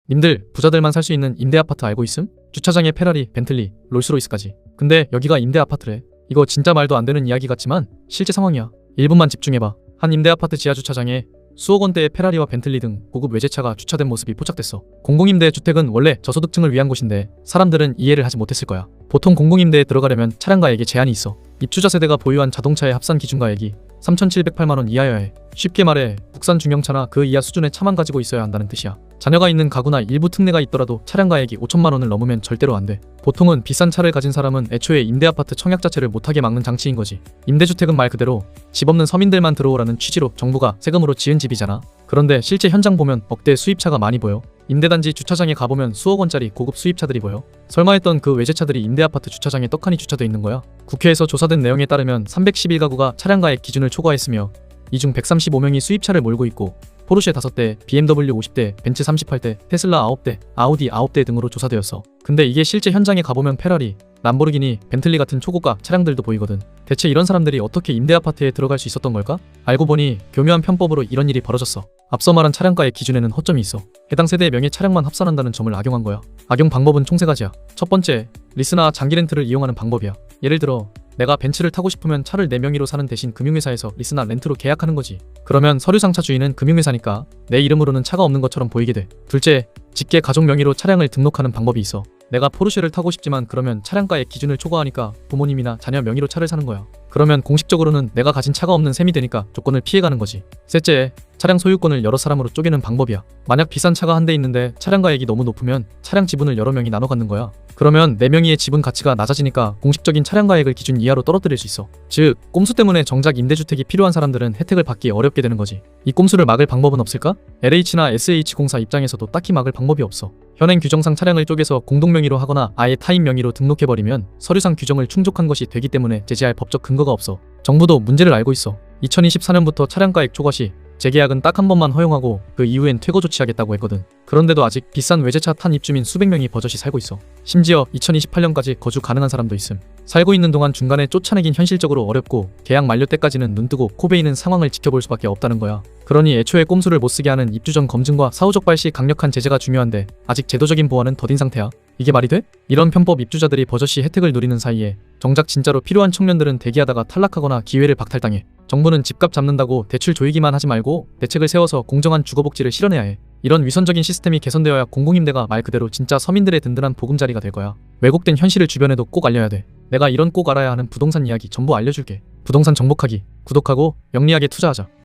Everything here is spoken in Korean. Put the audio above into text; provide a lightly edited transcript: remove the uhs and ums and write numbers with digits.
님들 부자들만 살 수 있는 임대 아파트 알고 있음? 주차장에 페라리, 벤틀리, 롤스로이스까지. 근데 여기가 임대 아파트래. 이거 진짜 말도 안 되는 이야기 같지만 실제 상황이야. 1분만 집중해봐. 한 임대 아파트 지하 주차장에 수억 원대의 페라리와 벤틀리 등 고급 외제차가 주차된 모습이 포착됐어. 공공임대 주택은 원래 저소득층을 위한 곳인데 사람들은 이해를 하지 못했을 거야. 보통 공공임대에 들어가려면 차량 가액에 제한이 있어. 입주자 세대가 보유한 자동차의 합산 기준 가액이 3,708만 원 이하여야 해. 쉽게 말해 국산 중형차나 그 이하 수준의 차만 가지고 있어야 한다는 뜻이야. 자녀가 있는 가구나 일부 특례가 있더라도 차량 가액이 5천만 원을 넘으면 절대로 안 돼. 보통은 비싼 차를 가진 사람은 애초에 임대아파트 청약 자체를 못하게 막는 장치인 거지. 임대주택은 말 그대로 집 없는 서민들만 들어오라는 취지로 정부가 세금으로 지은 집이잖아. 그런데 실제 현장 보면 억대 수입차가 많이 보여. 임대단지 주차장에 가보면 수억 원짜리 고급 수입차들이 보여. 설마 했던 그 외제차들이 임대아파트 주차장에 떡하니 주차돼 있는 거야. 국회에서 조사된 내용에 따르면 311가구가 차량가액 기준을 초과했으며 이 중 135명이 수입차를 몰고 있고 포르쉐 5대, BMW 50대, 벤츠 38대, 테슬라 9대, 아우디 9대 등으로 조사되었어. 근데 이게 실제 현장에 가보면 페라리, 람보르기니, 벤틀리 같은 초고가 차량들도 보이거든. 대체 이런 사람들이 어떻게 임대아파트에 들어갈 수 있었던 걸까? 알고 보니 교묘한 편법으로 이런 일이 벌어졌어. 앞서 말한 차량가액 기준에는 허점이 있어. 해당 세대의 명의 차량만 합산한다는 점을 악용한 거야. 악용 방법은 총 3가지야. 첫 번째, 리스나 장기 렌트를 이용하는 방법이야. 예를 들어 내가 벤츠를 타고 싶으면 차를 내 명의로 사는 대신 금융회사에서 리스나 렌트로 계약하는 거지. 그러면 서류상차 주인은 금융회사니까 내 이름으로는 차가 없는 것처럼 보이게 돼. 둘째, 직계 가족 명의로 차량을 등록하는 방법이 있어. 내가 포르쉐를 타고 싶지만 그러면 차량가액 기준을 초과하니까 부모님이나 자녀 명의로 차를 사는 거야. 그러면 공식적으로는 내가 가진 차가 없는 셈이 되니까 조건을 피해가는 거지. 셋째, 차량 소유권을 여러 사람으로 쪼개는 방법이야. 만약 비싼 차가 한 대 있는데 차량가액이 너무 높으면 차량 지분을 여러 명이 나눠 갖는 거야. 그러면 내 명의의 지분 가치가 낮아지니까 공식적인 차량가액을 기준 이하로 떨어뜨릴 수 있어. 즉, 꼼수 때문에 정작 임대주택이 필요한 사람들은 혜택을 받기 어렵게 되는 거지. 이 꼼수를 막을 방법은 없을까? LH나 SH공사 입장에서도 딱히 막을 방법이 없어. 현행 규정상 차량을 쪼개서 공동 명의로 하거나 아예 타인 명의로 등록해버리면 서류상 규정을 충족한 것이 되기 때문에 제재할 법적 근거가 없어. 정부도 문제를 알고 있어. 2024년부터 차량가액 초과 시 재계약은 딱 한 번만 허용하고 그 이후엔 퇴거 조치하겠다고 했거든. 그런데도 아직 비싼 외제차 탄 입주민 수백 명이 버젓이 살고 있어. 심지어 2028년까지 거주 가능한 사람도 있음. 살고 있는 동안 중간에 쫓아내긴 현실적으로 어렵고 계약 만료 때까지는 눈뜨고 코베이는 상황을 지켜볼 수밖에 없다는 거야. 그러니 애초에 꼼수를 못쓰게 하는 입주 전 검증과 사후적 발시 강력한 제재가 중요한데 아직 제도적인 보완은 더딘 상태야. 이게 말이 돼? 이런 편법 입주자들이 버젓이 혜택을 누리는 사이에 정작 진짜로 필요한 청년들은 대기하다가 탈락하거나 기회를 박탈당해. 정부는 집값 잡는다고 대출 조이기만 하지 말고 대책을 세워서 공정한 주거복지를 실현해야 해. 이런 위선적인 시스템이 개선되어야 공공임대가 말 그대로 진짜 서민들의 든든한 보금자리가 될 거야. 왜곡된 현실을 주변에도 꼭 알려야 돼. 내가 이런 꼭 알아야 하는 부동산 이야기 전부 알려줄게. 부동산 정복하기, 구독하고 영리하게 투자하자.